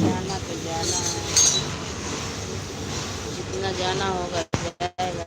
जाना तो जाना है, जितना जाना होगा जाएगा।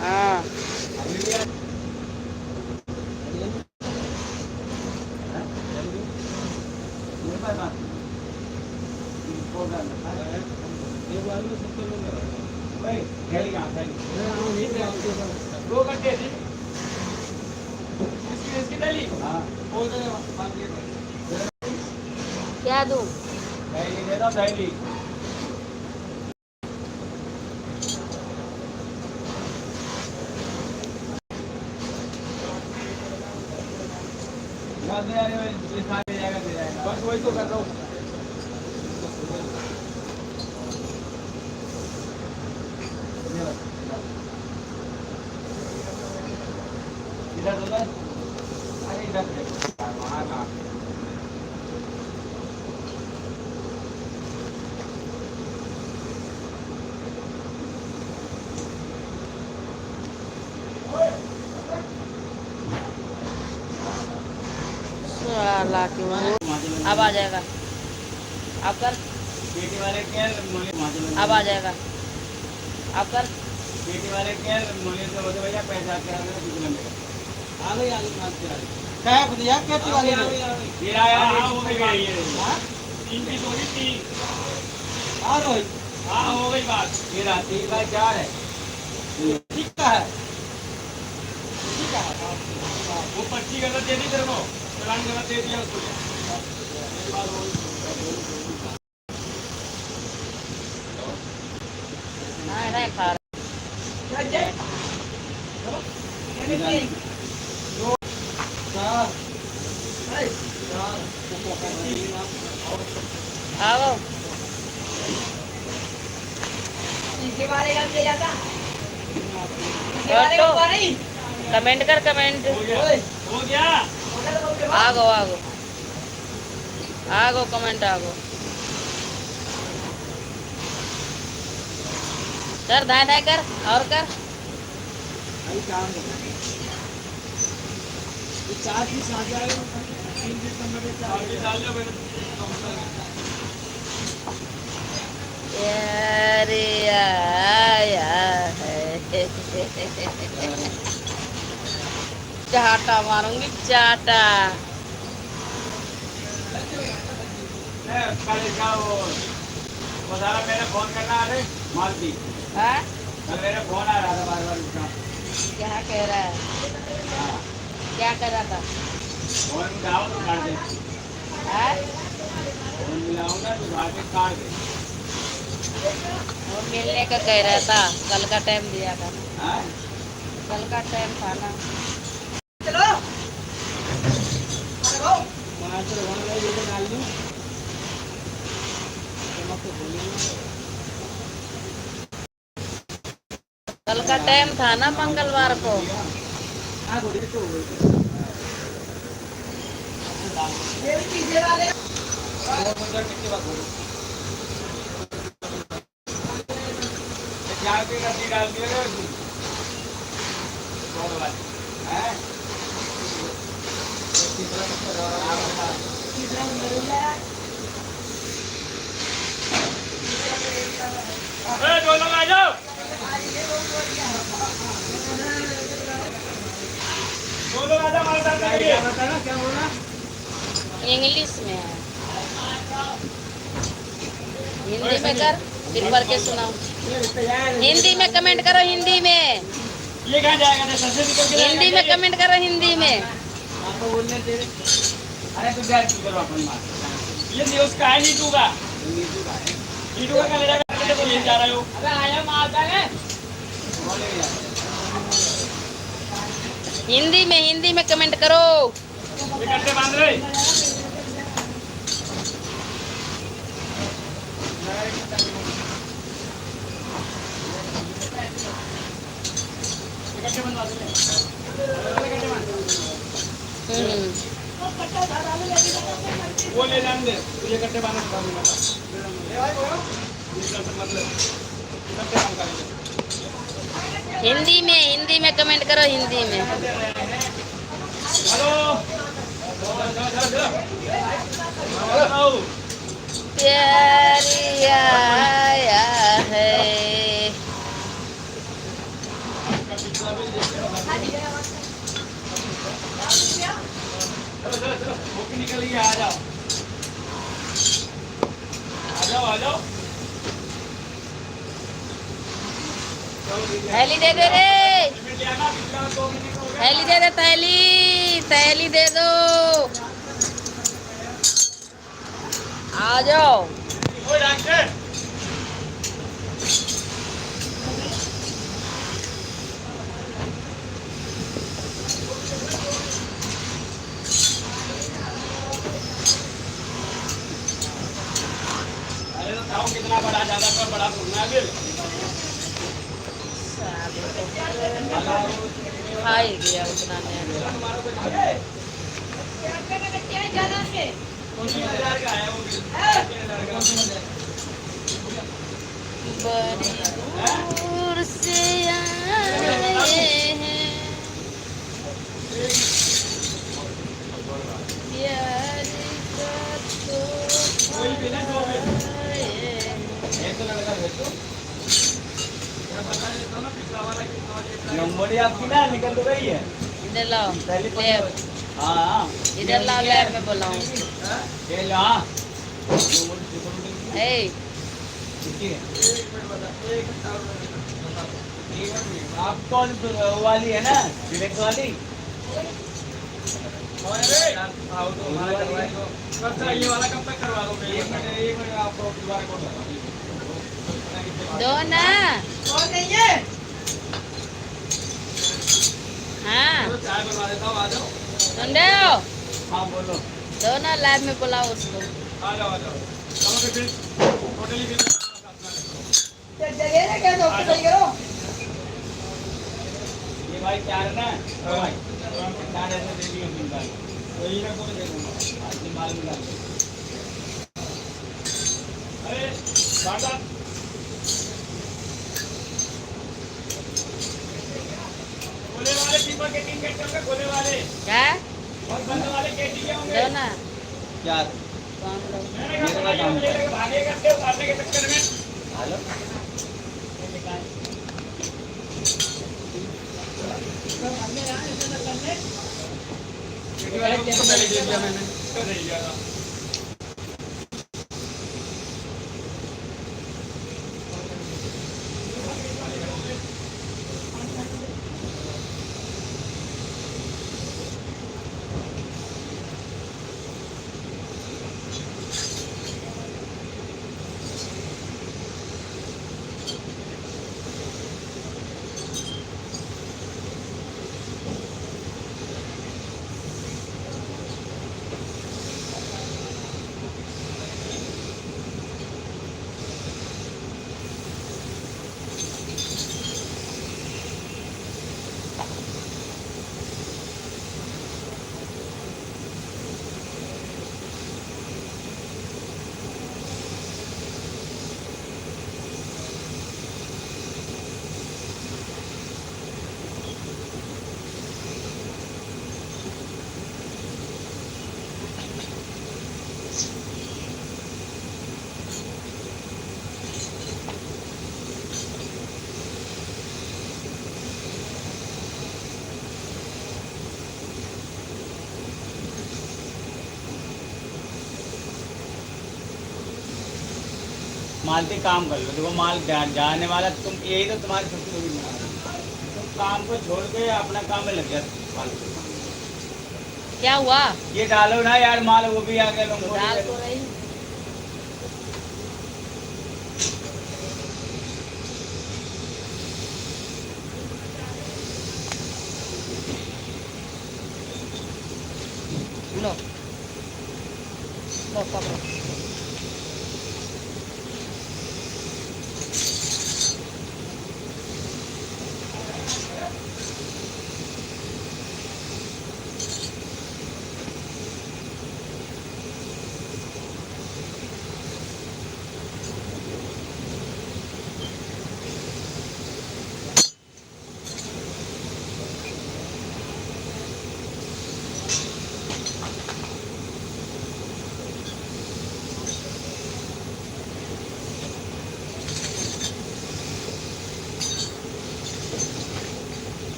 हाँ क्या दूँ? बस वही तो कर रहा हूँ। इधर उधर अरे इधर वहाँ का साला की वो अब आ जाएगा। अब कर, बेटी वाले क्या अब आ जाएगा। अब कर, बेटी वाले क्या मोले से बोलते भैया पैसा क्या है कितना मेरा आ गई मार के क्या है भैया बेटी वाले ये आया हो गई ये हां 3 की होगी 3 आ रोहित हां हो गई बात ये रात 3 बाय 4 है ठीक है ठीक है वो पर्ची गलत दे दी तेरे को चालान गलत दे दिया उसको हाँ नहीं खा रहा। आओ कमेंट कर, कमेंट। हो गया आगो आगो आगो कमेंट आगो कर, दाएं दाएं कर और कर। चार पीस आ जाएगा 3 पीस नंबर डाल दो अरे आया है चाटा मारूंगी चाटा। कल जाओ बताना मेरा फोन करना अरे मालती हाँ कल मेरा फोन आ रहा था बार बार उसका क्या कह रहा है? हाँ क्या कर रहा था? फोन मिलाओ तो काट दे हाँ? फोन मिलाऊंगा तो काट दे काट दे वो मिलने का कह रहा था, कल का टाइम दिया था। हाँ कल का टाइम था ना। डाल दूँ कल का टाइम था ना मंगलवार को। डाल दिया दो लोग आ जाओ दो लोग आ जाओ हमारे साथ क्या बोला इंग्लिश में है, हिंदी में कर फिर पढ़ के सुनाओ। हिंदी में कमेंट करो, हिंदी में। ये कहाँ जाएगा सबसे निकल के हिंदी में कमेंट करो, हिंदी में। आपको बोलने दे अरे तू जा तू करो अपन बात ये न्यूज़ का है नीतू का का ले जाकर तो ले जा रहे हो अबे आया मारता है हिंदी में कमेंट करो। ये कट्टे बांध रहे कट्टे बंधवा दे कट्टे बांध वो ले जाने दे तुझे कट्टे बांधने का मतलब कट्टे बांध कर हिंदी में कमेंट करो, हिंदी में। प्यारी आया है। निकल गया, आ जाओ आ जाओ आ जाओ। थैली दे दे रे, थैली दे दे, थैली थैली दे दो, आ जाओ। अरे तो ताऊ कितना बड़ा, ज्यादा पर बड़ा फूलना है खा ही गया उतना ने। बड़ी दूर से आए हैं प्यार का नंबर आपकी ना निकल तो रही है। इधर लाओ लैब, हाँ इधर लाओ लैब में बुलाऊं। ये ला ए आप कौन वाली है ना, डायरेक्ट वाली। ये वाला कब तक करवा दोगे? एक मिनट आपको दोबारा कॉल दो ना। हाँ चाय बनवा देता हूँ, आ जाओ। सुन रहे हो? हाँ बोलो। दो ना, लैब में बुलाओ उसको। आ जाओ आ जाओ। चलो फिर टोटली बिल ये भाई क्या है ना भाई, चार ऐसे दे दिए मिलता है, वही ना को दे दूंगा आज ही माल मिला। अरे बाटा खोले वाले टीपर के टीम के होंगे, खोले वाले क्या और बंद वाले के टीम होंगे। दो ना, क्या कौन लोग? मेरा काम है भागे करते हो उतारने के चक्कर में। हेलो मैंने माल पे काम कर लो, देखो माल जाने वाला, तुम यही तो तुम्हारी सबसे बड़ी माल है। तुम काम को छोड़ के अपना काम में लग जाते। क्या हुआ? ये डालो ना यार माल, वो भी आ गया डाल तो रही हूँ। लो लो पकड़ो।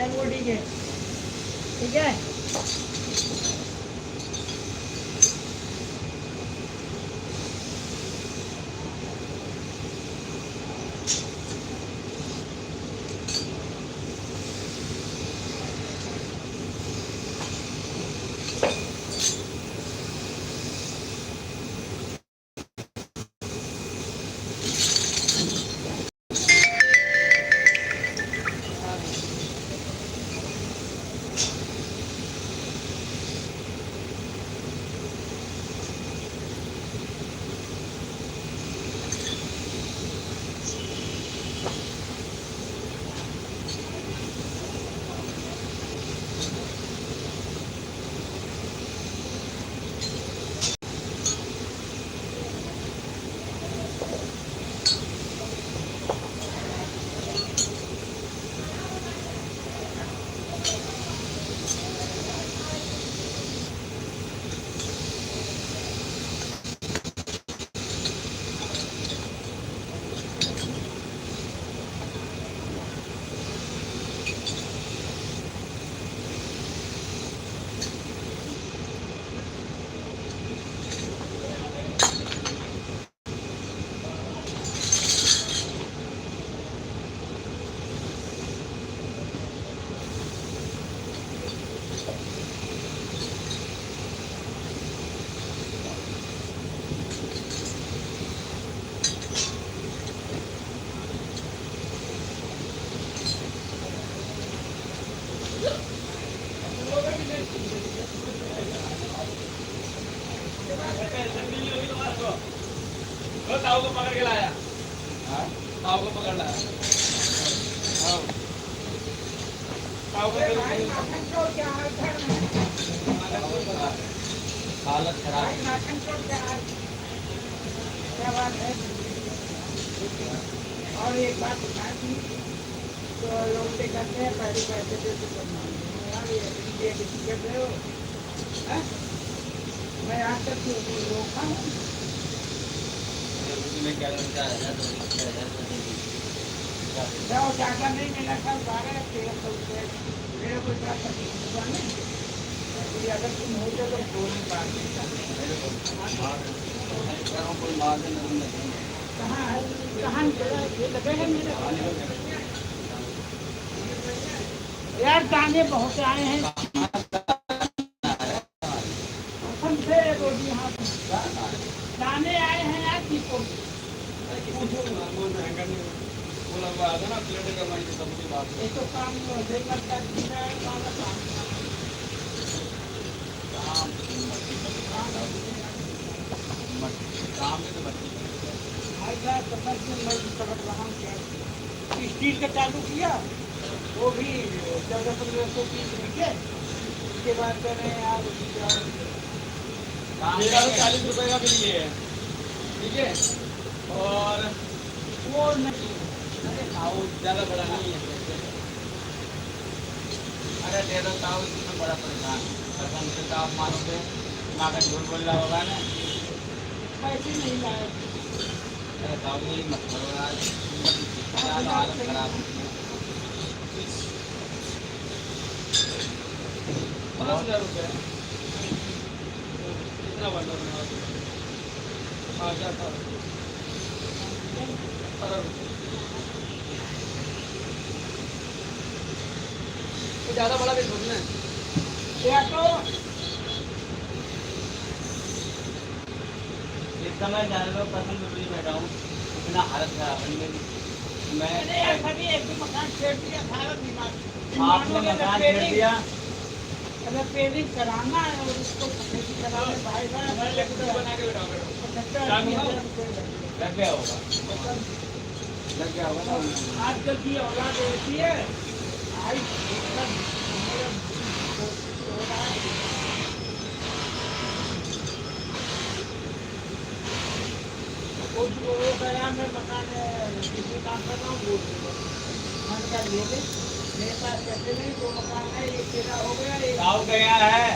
चल वो ठीक है। ताऊ को पकड़ के लाया। ताऊ को पकड़ लाया। ताऊ को हालत खराब। क्या बात है? और एक बात बता दी तो लोग से करते हैं पहले पैसे देते कर रहे हो। मैं आज तक रोका हूँ में क्या ज्यादा नहीं मिला था 12-13 मेरा कोई बड़ा तकलीफ नहीं। अगर तुम हो तो बोल नहीं पाते। कहाँ लगे हैं मेरे यार दाने बहुत आए हैं। दाने आए हैं यार किसको तो काम स्टील का चालू किया वो भी 1400-1500 पीस बिके। उसके बाद मैंने यार 40 रुपए का मिल गया। ठीक है और वो नहीं अरे ताऊ ज्यादा बड़ा नहीं है। अरे दे दो ताऊ इसमें बड़ा परेशान कसम से तो आप मानोगे माँ का झूठ बोल रहा होगा ना। पैसे नहीं लाए। अरे ताऊ यही मत करो आज हालत खराब हो गई। 50,000 रुपये कितना बंडल बना ज्यादा बड़ा भी सोचना है तो इस समय ज्यादा लोग पसंद भी बैठा हूँ इतना हालत खराब है मेरी। मैं एक मकान छेड़ दिया आपने मकान छेड़ दिया। अगर पेरिंग कराना है और उसको कराने भाई बना के लग गया होगा आजकल की औलाद होती है। वो गया मैं मकान किसी काम कर रहा हूँ मन का ले ले मेरे पास पैसे नहीं 2 मकान है एक तेरा हो गया एक गया है।